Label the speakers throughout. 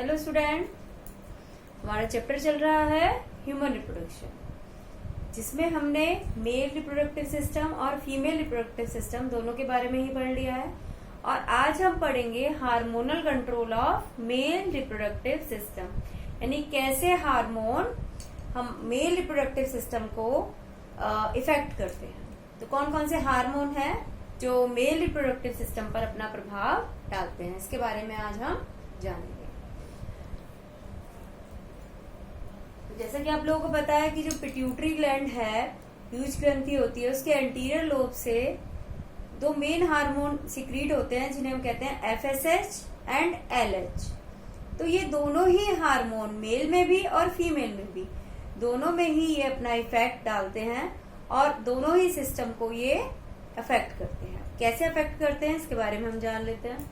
Speaker 1: Hello student, हमारा chapter चल रहा है ह्यूमन रिप्रोडक्शन, जिसमें हमने मेल रिप्रोडक्टिव सिस्टम और फीमेल रिप्रोडक्टिव सिस्टम दोनों के बारे में ही पढ़ लिया है। और आज हम पढ़ेंगे hormonal control of male reproductive system, यानी कैसे हार्मोन हम मेल रिप्रोडक्टिव सिस्टम को इफेक्ट करते हैं। तो कौन कौन से हार्मोन हैं जो मेल रिप्रोडक्टिव सिस्टम पर अपना प्रभाव डालते हैं, इसके बारे में आज हम जानेंगे। जैसा कि आप लोगों को पता है कि जो पिट्यूटरी ग्लैंड है, ह्यूज ग्रंथि होती है, उसके एंटीरियर लोब से दो मेन हार्मोन सिक्रीट होते हैं जिन्हें हम कहते हैं FSH एंड LH। तो ये दोनों ही हार्मोन मेल में भी और फीमेल में भी दोनों में ही ये अपना इफेक्ट डालते हैं और दोनों ही सिस्टम को ये अफेक्ट करते हैं। कैसे अफेक्ट करते हैं इसके बारे में हम जान लेते हैं।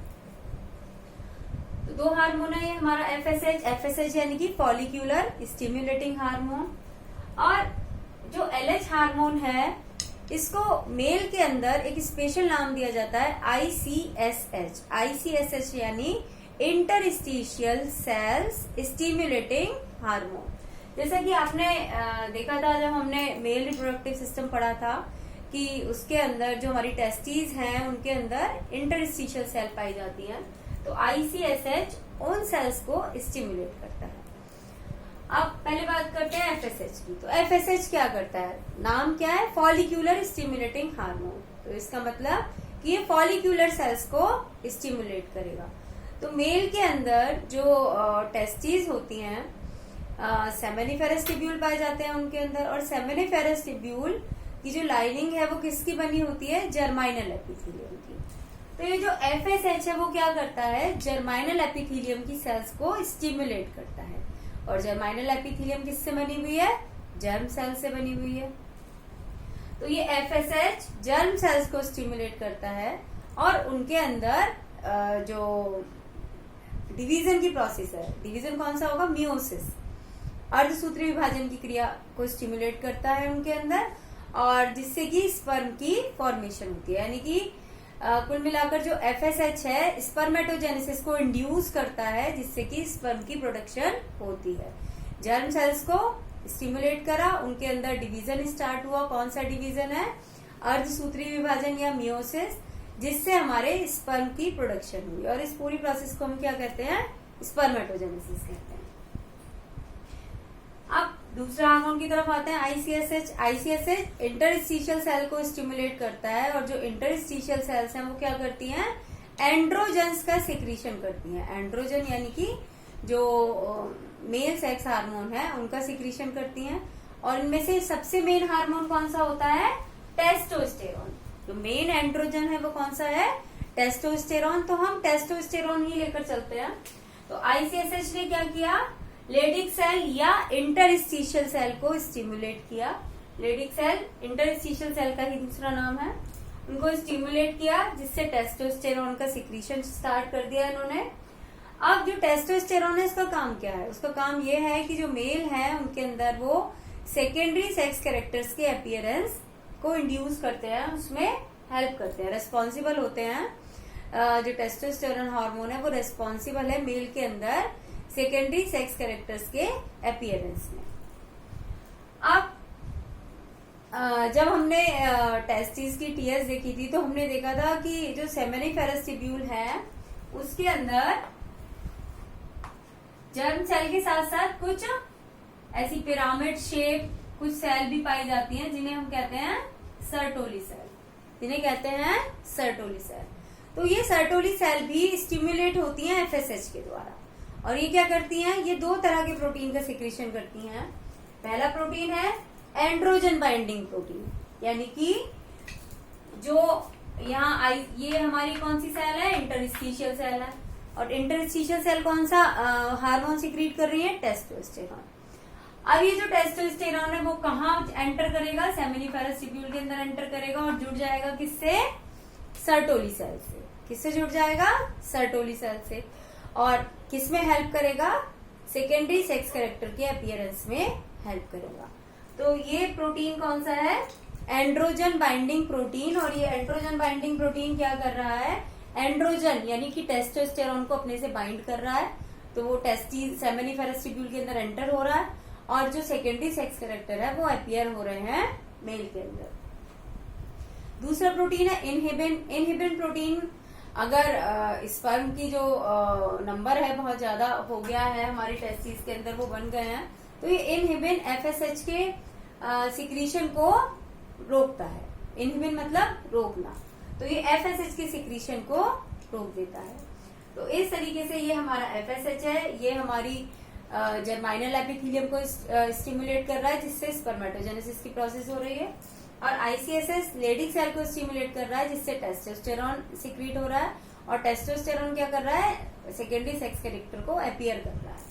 Speaker 1: तो दो हार्मोन है ये हमारा FSH यानी कि फॉलिक्यूलर स्टिमुलेटिंग हार्मोन, और जो LH हार्मोन है इसको मेल के अंदर एक स्पेशल नाम दिया जाता है ICSH यानी इंटरस्टिशियल सेल्स स्टिमुलेटिंग हार्मोन। जैसा कि आपने देखा था जब हमने मेल रिप्रोडक्टिव सिस्टम पढ़ा था कि उसके अंदर जो हमारी टेस्टिस हैं उनके अंदर इंटरस्टिशियल सेल पाई जाती है, तो ICSH उन सेल्स को स्टिमुलेट करता है। अब पहले बात करते हैं FSH की। तो FSH क्या करता है, नाम क्या है, फॉलिक्यूलर स्टिमुलेटिंग हार्मोन। तो इसका मतलब कि ये फॉलिक्यूलर सेल्स को स्टिमुलेट करेगा। तो मेल के अंदर जो टेस्टिस होती हैं, सेमिनिफेरस ट्यूब्यूल पाए जाते हैं उनके अंदर, और सेमिनिफेरस ट्यूब्यूल की जो लाइनिंग है वो किसकी बनी होती है, जर्माइनल एपिथेलियम की। तो ये जो FSH है वो क्या करता है, जर्माइनल एपिथेलियम की सेल्स को स्टिमुलेट करता है। और जर्माइनल एपिथेलियम किससे बनी हुई है, जर्म सेल से बनी हुई है। तो ये FSH जर्म सेल्स को स्टिमुलेट करता है और उनके अंदर जो डिवीजन की प्रोसेस है, डिवीजन कौन सा होगा, मियोसिस, अर्धसूत्री विभाजन की क्रिया को स्टिमुलेट करता है उनके अंदर, और जिससे कि स्पर्म की फॉर्मेशन होती है। यानी कि कुल मिलाकर जो FSH है स्पर्मेटोजेनेसिस को इंड्यूस करता है, जिससे कि स्पर्म की प्रोडक्शन होती है। जर्म सेल्स को स्टिमुलेट करा, उनके अंदर डिवीजन स्टार्ट हुआ। कौन सा डिवीजन है, अर्धसूत्री विभाजन या मियोसिस, जिससे हमारे स्पर्म की प्रोडक्शन हुई। और इस पूरी प्रोसेस को हम क्या कहते हैं, स्पर्मेटोजेनेसिस कहते हैं। अब दूसरा हार्मोन की तरफ आते हैं, ICSH इंटरस्टिशियल सेल को स्टिमुलेट करता है, और जो इंटरस्टिशियल सेल्स हैं वो क्या करती हैं, एंड्रोजन्स का सिक्रीशन करती हैं। एंड्रोजन यानी कि जो मेल सेक्स हार्मोन है उनका सिक्रीशन करती हैं। और इनमें से सबसे मेन हार्मोन कौन सा होता है, टेस्टोस्टेरोन। जो मेन एंड्रोजन है वो कौन सा है, टेस्टोस्टेरोन। तो हम टेस्टोस्टेरोन ही लेकर चलते हैं। तो ICSH ने क्या किया, लेडिक सेल या इंटरस्टिशियल सेल को स्टिमुलेट किया। लेडिक सेल इंटरस्टिशियल सेल का ही दूसरा नाम है, उनको स्टिमुलेट किया, जिससे टेस्टोस्टेरोन का सिक्रीशन स्टार्ट कर दिया इन्होंने। अब जो टेस्टोस्टेरोन है इसका काम क्या है, उसका काम ये है कि जो मेल है उनके अंदर वो सेकेंडरी सेक्स कैरेक्टर्स के अपीयरेंस को इंड्यूस करते हैं, उसमें हेल्प करते हैं, रेस्पॉन्सिबल होते हैं। जो टेस्टोस्टेरोन हार्मोन है वो रेस्पॉन्सिबल है मेल के अंदर सेकेंडरी सेक्स कैरेक्टर्स के अपीयरेंस में। अब जब हमने टेस्टिस की TS देखी थी तो हमने देखा था कि जो सेमिनिफेरस ट्यूब्यूल है उसके अंदर जर्म सेल के साथ साथ कुछ ऐसी पिरामिड शेप कुछ सेल भी पाई जाती हैं, जिन्हें हम कहते हैं सर्टोली सेल, जिन्हें कहते हैं सर्टोली सेल। तो ये सर्टोली सेल भी स्टिमुलेट होती हैं FSH के द्वारा। और ये क्या करती हैं, ये दो तरह के प्रोटीन का सिक्रीशन करती हैं। पहला प्रोटीन है एंड्रोजन बाइंडिंग प्रोटीन, यानी कि जो यहाँ ये हमारी कौन सी सेल है, इंटरस्टिशियल सेल है। और इंटरस्टिशियल सेल कौन सा हार्मोन सिक्रीट कर रही है, टेस्टोस्टेरोन। अब ये जो टेस्टोस्टेरोन है वो कहाँ एंटर करेगा, सेमिनिफेरस ट्यूब्यूल के अंदर एंटर करेगा और जुड़ जाएगा किससे, सर्टोली सेल से। किससे जुड़ जाएगा, सर्टोली सेल से। और किसमें हेल्प करेगा, सेकेंडरी सेक्स कैरेक्टर के अपीयरेंस में हेल्प करेगा। तो ये प्रोटीन कौन सा है, एंड्रोजन बाइंडिंग प्रोटीन। और ये एंड्रोजन बाइंडिंग प्रोटीन क्या कर रहा है, एंड्रोजन यानी कि टेस्टोस्टेरोन को अपने से बाइंड कर रहा है, तो वो टेस्टिस सेमिनिफेरस ट्यूब्यूल के अंदर एंटर हो रहा है, और जो सेकेंडरी सेक्स कैरेक्टर है वो अपीयर हो रहे हैं मेल के अंदर। दूसरा प्रोटीन है इनहिबिन। इनहिबिन प्रोटीन अगर स्पर्म की जो नंबर है बहुत ज्यादा हो गया है हमारी टेस्टिस के अंदर, वो बन गए हैं, तो ये इनहिबिन एफएसएच के सिक्रीशन को रोकता है। इनहिबिन मतलब रोकना, तो ये एफएसएच के सिक्रीशन को रोक देता है। तो इस तरीके से ये हमारा एफएसएच है, ये हमारी जर्माइनल एपिथेलियम को स्टिमुलेट कर रहा है, जिससे स्पर्मेटोजेनेसिस की प्रोसेस हो रही है। और आईसीएसएस लेडिक सेल को स्टिमुलेट कर रहा है, जिससे टेस्टोस्टेरॉन सिक्रीट हो रहा है, और टेस्टोस्टेरॉन क्या कर रहा है, सेकेंडरी सेक्स कैरेक्टर को अपीयर कर रहा है।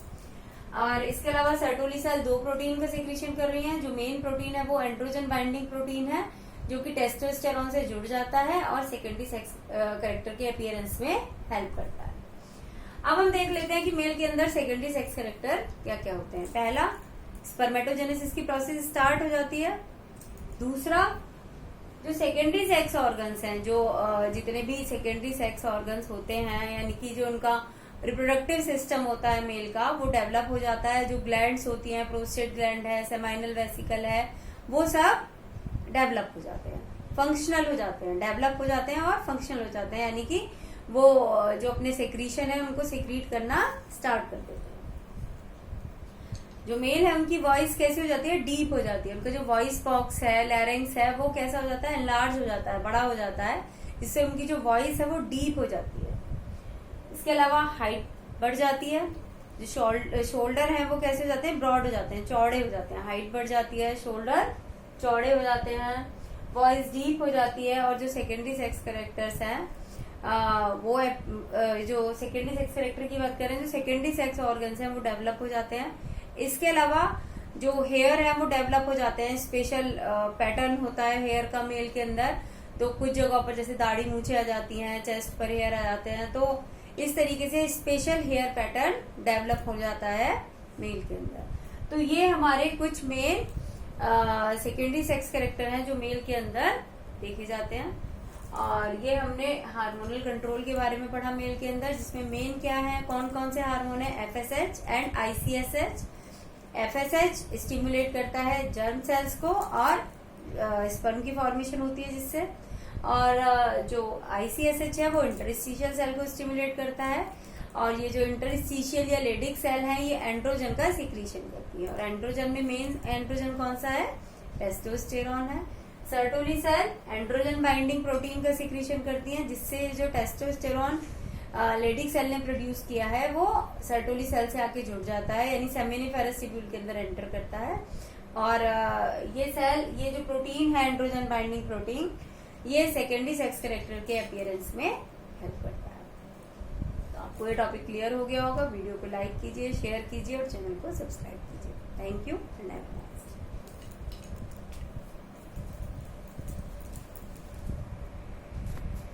Speaker 1: और इसके अलावा सर्टोली सेल 2 प्रोटीन का सिक्रीशन कर रही है। जो मेन प्रोटीन है वो एंड्रोजन बाइंडिंग प्रोटीन है, जो कि टेस्टोस्टेरॉन से जुड़ जाता है और सेकेंडरी सेक्स कैरेक्टर के अपीयरेंस में हेल्प करता है। अब हम देख लेते हैं कि मेल के अंदर सेकेंडरी सेक्स कैरेक्टर क्या क्या होते हैं। पहला, स्पर्मेटोजेनेसिस की प्रोसेस स्टार्ट हो जाती है। दूसरा, जो सेकेंडरी सेक्स ऑर्गन्स हैं, जो जितने भी सेकेंडरी सेक्स ऑर्गन्स होते हैं, यानी कि जो उनका रिप्रोडक्टिव सिस्टम होता है मेल का, वो डेवलप हो जाता है। जो ग्लैंड्स होती हैं, प्रोस्टेट ग्लैंड है, सेमाइनल वेसिकल है, वो सब डेवलप हो जाते हैं, फंक्शनल हो जाते हैं, डेवलप हो जाते हैं और फंक्शनल हो जाते हैं, यानी कि वो जो अपने सेक्रीशन है उनको सेक्रीट करना स्टार्ट कर देते हैं। जो मेल है उनकी वॉइस कैसी हो जाती है, डीप हो जाती है। उनका जो वॉइस बॉक्स है, लैरिंग्स है, वो कैसा हो जाता है, एनलार्ज हो जाता है, बड़ा हो जाता है, जिससे उनकी जो वॉइस है वो डीप हो जाती है। इसके अलावा हाइट बढ़ जाती है। जो शोल्डर है वो कैसे हो जाते हैं, ब्रॉड हो जाते हैं, चौड़े हो जाते हैं। हाइट बढ़ जाती है, शोल्डर चौड़े हो जाते हैं, वॉइस डीप हो जाती है। और जो सेकेंडरी सेक्स कैरेक्टर्स हैं, वो जो सेकेंडरी सेक्स कैरेक्टर की बात करें, जो सेकेंडरी सेक्स ऑर्गन्स हैं वो डेवलप हो जाते हैं। इसके अलावा जो हेयर है वो डेवलप हो जाते हैं। स्पेशल पैटर्न होता है हेयर का मेल के अंदर, तो कुछ जगहों पर जैसे दाढ़ी मूछे आ जाती हैं, चेस्ट पर हेयर आ जाते हैं, तो इस तरीके से स्पेशल हेयर पैटर्न डेवलप हो जाता है मेल के अंदर। तो ये हमारे कुछ मेल सेकेंडरी सेक्स कैरेक्टर हैं जो मेल के अंदर देखे जाते हैं। और ये हमने हार्मोनल कंट्रोल के बारे में पढ़ा मेल के अंदर, जिसमें मेन क्या है, कौन कौन से हार्मोन है, एफएसएच एंड आईसीएसएच। एफएसएच स्टिमुलेट करता है जर्म सेल्स को और स्पर्म की फॉर्मेशन होती है जिससे, और जो आईसीएसएच है वो इंटरस्टिशियल सेल को स्टिमुलेट करता है, और ये जो इंटरस्टिशियल या लेडिक सेल है ये एंड्रोजन का सिक्रीशन करती है। और एंड्रोजन में मेन एंड्रोजन कौन सा है, टेस्टोस्टेरॉन है। Sertoli cell androgen binding protein का सिक्रीशन करती है, जिससे जो टेस्टोस्टेरॉन लेडिक सेल ने प्रोड्यूस किया है वो सर्टोली सेल से आके जुड़ जाता है, यानी सेमिनिफेरस ट्यूब्यूल के अंदर एंटर करता है। और ये सेल, ये जो प्रोटीन है एंड्रोजन बाइंडिंग प्रोटीन, ये सेकेंडरी सेक्स कैरेक्टर के अपीयरेंस में हेल्प करता है। तो आपको ये टॉपिक क्लियर हो गया होगा। वीडियो को लाइक कीजिए, शेयर कीजिए और चैनल को सब्सक्राइब कीजिए। Thank you and